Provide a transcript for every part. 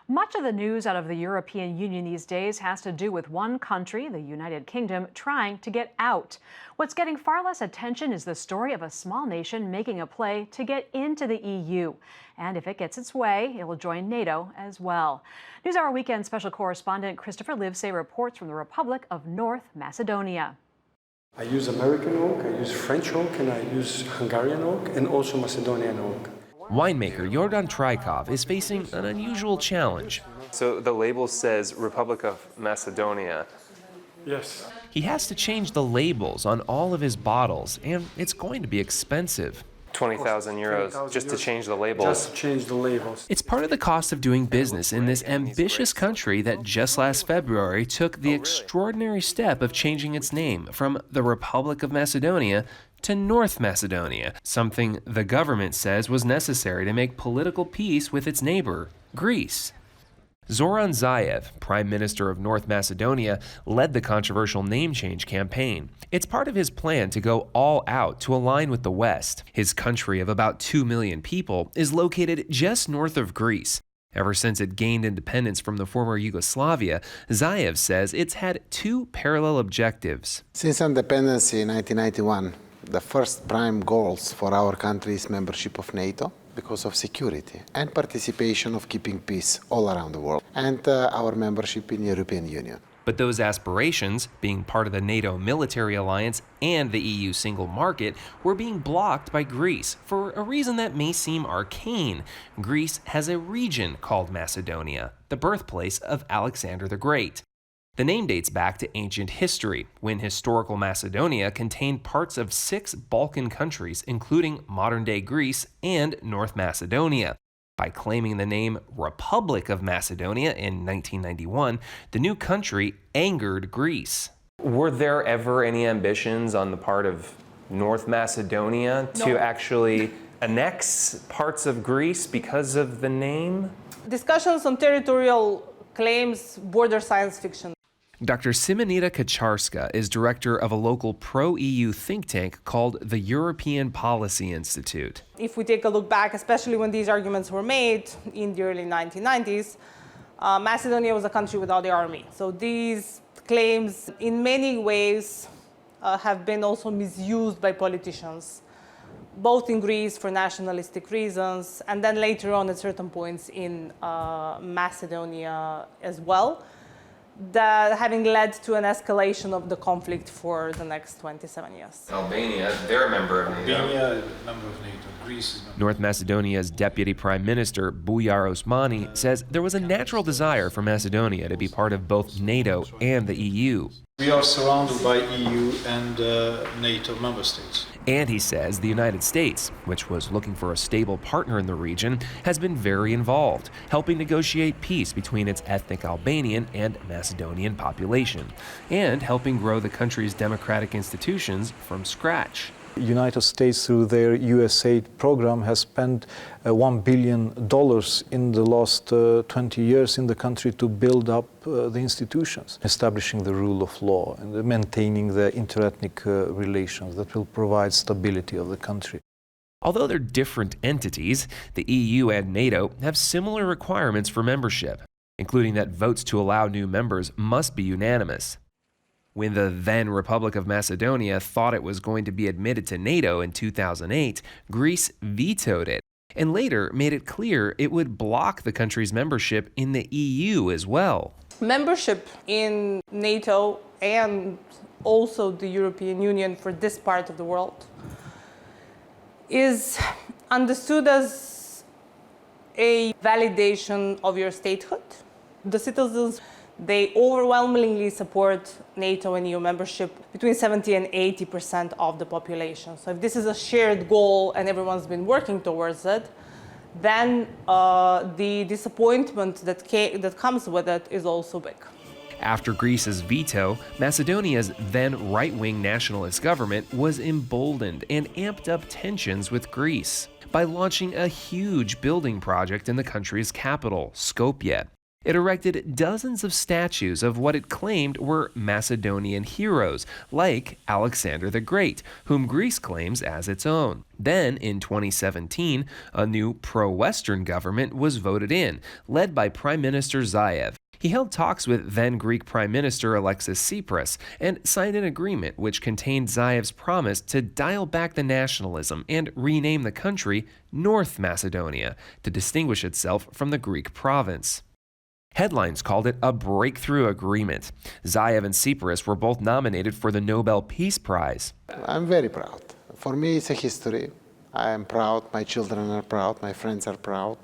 Much of the news out of the European Union these days has to do with one country, the United Kingdom, trying to get out. What's getting far less attention is the story of a small nation making a play to get into the EU. And if it gets its way, it will join NATO as well. NewsHour Weekend special correspondent Christopher Livesay reports from the Republic of North Macedonia. I use American oak, I use French oak, and I use Hungarian oak, and also Macedonian oak. Winemaker Jordan Trajkov is facing an unusual challenge. So the label says Republic of Macedonia. Yes. He has to change the labels on all of his bottles, and it's going to be expensive. 20,000 euros just to change the labels. Just to change the labels. It's part of the cost of doing business in this ambitious country that just last February took the extraordinary step of changing its name from the Republic of Macedonia to North Macedonia, something the government says was necessary to make political peace with its neighbor, Greece. Zoran Zaev, Prime Minister of North Macedonia, led the controversial name change campaign. It's part of his plan to go all out to align with the West. His country of about 2 million people is located just north of Greece. Ever since it gained independence from the former Yugoslavia, Zaev says it's had two parallel objectives. Since independence in 1991, the first prime goals for our country is membership of NATO because of security and participation of keeping peace all around the world, and our membership in the European Union. But those aspirations, being part of the NATO military alliance and the EU single market, were being blocked by Greece for a reason that may seem arcane. Greece has a region called Macedonia, the birthplace of Alexander the Great. The name dates back to ancient history, when historical Macedonia contained parts of 6 Balkan countries, including modern-day Greece and North Macedonia. By claiming the name Republic of Macedonia in 1991, the new country angered Greece. Were there ever any ambitions on the part of North Macedonia to actually annex parts of Greece because of the name? Discussions on territorial claims border science fiction. Dr. Simonita Kacharska is director of a local pro-EU think tank called the European Policy Institute. If we take a look back, especially when these arguments were made in the early 1990s, Macedonia was a country without the army. So these claims, in many ways, have been also misused by politicians, both in Greece for nationalistic reasons, and then later on at certain points in Macedonia as well, that having led to an escalation of the conflict for the next 27 years. Albania, they're a member of NATO. Albania, member of NATO. Greece is North Macedonia's Deputy Prime Minister, Bujar Osmani, says there was a natural desire for Macedonia to be part of both NATO and the EU. We are surrounded by EU and NATO member states. And he says the United States, which was looking for a stable partner in the region, has been very involved, helping negotiate peace between its ethnic Albanian and Macedonian population, and helping grow the country's democratic institutions from scratch. The United States, through their USAID program, has spent $1 billion in the last 20 years in the country to build up the institutions, establishing the rule of law and maintaining the interethnic relations that will provide stability of the country. Although they're different entities, the EU and NATO have similar requirements for membership, including that votes to allow new members must be unanimous. When the then Republic of Macedonia thought it was going to be admitted to NATO in 2008, Greece vetoed it, and later made it clear it would block the country's membership in the EU as well. Membership in NATO and also the European Union for this part of the world is understood as a validation of your statehood. The citizens, they overwhelmingly support NATO and EU membership, between 70 and 80% of the population. So if this is a shared goal and everyone's been working towards it, then the disappointment that comes with it is also big. After Greece's veto, Macedonia's then right-wing nationalist government was emboldened and amped up tensions with Greece by launching a huge building project in the country's capital, Skopje. It erected dozens of statues of what it claimed were Macedonian heroes, like Alexander the Great, whom Greece claims as its own. Then, in 2017, a new pro-Western government was voted in, led by Prime Minister Zaev. He held talks with then Greek Prime Minister Alexis Tsipras and signed an agreement which contained Zaev's promise to dial back the nationalism and rename the country North Macedonia to distinguish itself from the Greek province. Headlines called it a breakthrough agreement. Zaev and Tsipras were both nominated for the Nobel Peace Prize. I'm very proud. For me, it's a history. I am proud, my children are proud, my friends are proud.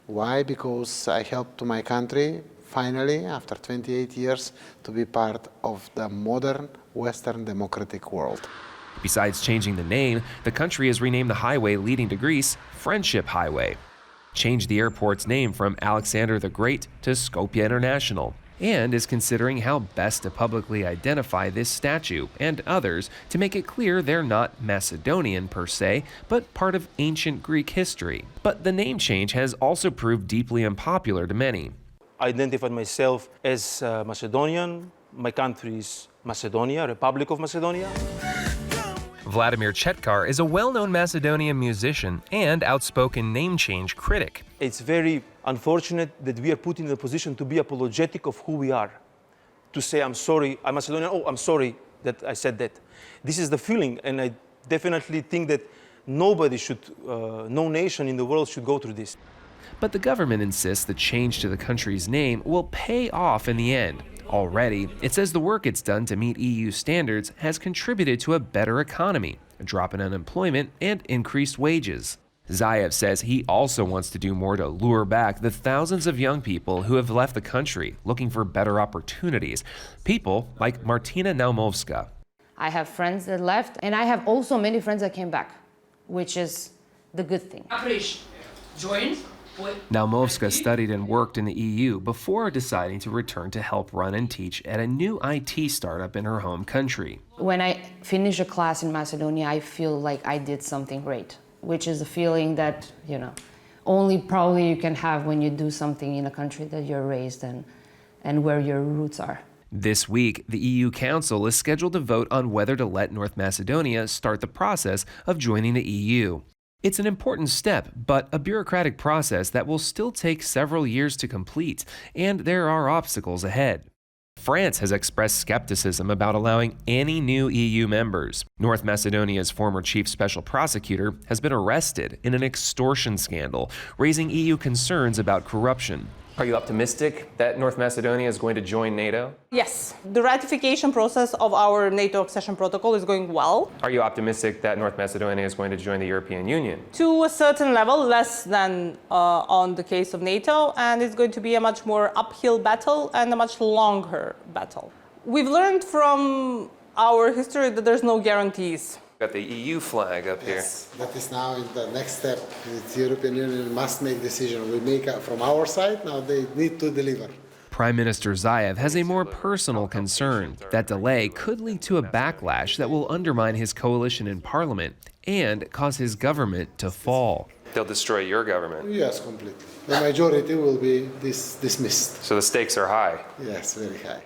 Why? Because I helped to my country, finally, after 28 years, to be part of the modern Western democratic world. Besides changing the name, the country has renamed the highway leading to Greece Friendship Highway, changed the airport's name from Alexander the Great to Skopje International, and is considering how best to publicly identify this statue and others to make it clear they're not Macedonian per se, but part of ancient Greek history. But the name change has also proved deeply unpopular to many. I identified myself as Macedonian. My country is Macedonia, Republic of Macedonia. Vladimir Chetkar is a well-known Macedonian musician and outspoken name change critic. It's very unfortunate that we are put in a position to be apologetic of who we are. To say, I'm sorry, I'm Macedonian, oh, I'm sorry that I said that. This is the feeling, and I definitely think that nobody should, no nation in the world should go through this. But the government insists the change to the country's name will pay off in the end. Already, it says the work it's done to meet EU standards has contributed to a better economy, a drop in unemployment, and increased wages. Zaev says he also wants to do more to lure back the thousands of young people who have left the country looking for better opportunities. People like Martina Naumovska. I have friends that left, and I have also many friends that came back, which is the good thing. Naumovska studied and worked in the EU before deciding to return to help run and teach at a new IT startup in her home country. When I finish a class in Macedonia, I feel like I did something great, which is a feeling that, only probably you can have when you do something in a country that you're raised in and where your roots are. This week, the EU Council is scheduled to vote on whether to let North Macedonia start the process of joining the EU. It's an important step, but a bureaucratic process that will still take several years to complete, and there are obstacles ahead. France has expressed skepticism about allowing any new EU members. North Macedonia's former chief special prosecutor has been arrested in an extortion scandal, raising EU concerns about corruption. Are you optimistic that North Macedonia is going to join NATO? Yes, the ratification process of our NATO accession protocol is going well. Are you optimistic that North Macedonia is going to join the European Union? To a certain level, less than on the case of NATO, and it's going to be a much more uphill battle and a much longer battle. We've learned from our history that there's no guarantees. Got the EU flag up here. Yes, that is now in the next step. The European Union must make decision. We make from our side, now they need to deliver. Prime Minister Zaev has a more personal concern. That delay could lead to a backlash that will undermine his coalition in parliament and cause his government to fall. They'll destroy your government. Yes, completely. The majority will be dismissed. So the stakes are high. Yes, very high.